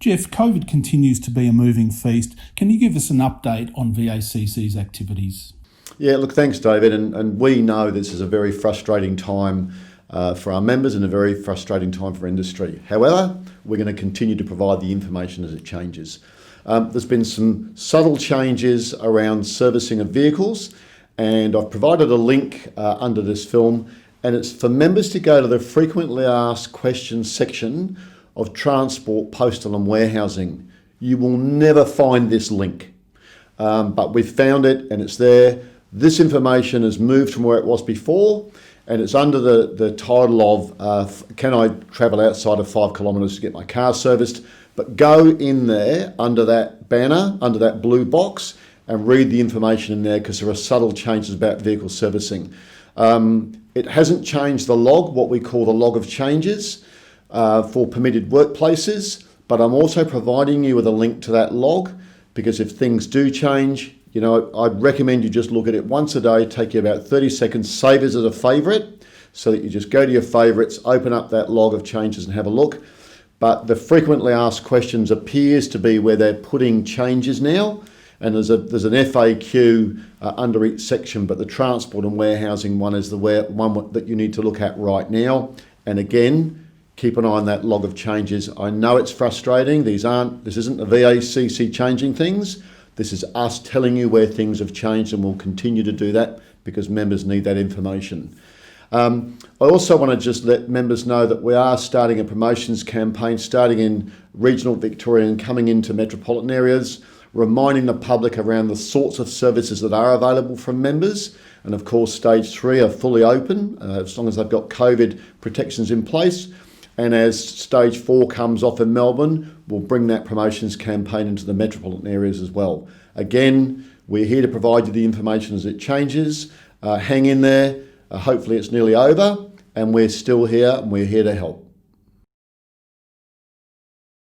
Geoff, COVID continues to be a moving feast. Can you give us an update on VACC's activities? Yeah, look, thanks, David. And we know this is a very frustrating time for our members and a very frustrating time for industry. However, we're going to continue to provide the information as it changes. There's been some subtle changes around servicing of vehicles, and I've provided a link under this film, and it's for members to go to the frequently asked questions section of transport, postal and warehousing. You will never find this link, but we've found it and it's there. This information has moved from where it was before, and it's under the title of can I travel outside of 5 kilometres to get my car serviced? But go in there under that banner, under that blue box, and read the information in there, because there are subtle changes about vehicle servicing. It hasn't changed the log, what we call the log of changes for permitted workplaces, but I'm also providing you with a link to that log, because if things do change, you know, I'd recommend you just look at it once a day, take you about 30 seconds, save it as a favourite, so that you just go to your favourites, open up that log of changes and have a look. But the frequently asked questions appears to be where they're putting changes now, and there's an FAQ under each section, but the transport and warehousing one is the one that you need to look at right now. And again, keep an eye on that log of changes. I know it's frustrating. This isn't the VACC changing things. This is us telling you where things have changed, and we'll continue to do that because members need that information. I also want to just let members know that we are starting a promotions campaign, starting in regional Victoria and coming into metropolitan areas, reminding the public around the sorts of services that are available from members. And of course, stage 3 are fully open, as long as they've got COVID protections in place. And as stage 4 comes off in Melbourne, we'll bring that promotions campaign into the metropolitan areas as well. Again, we're here to provide you the information as it changes. Hang in there. Hopefully it's nearly over, and we're still here and we're here to help.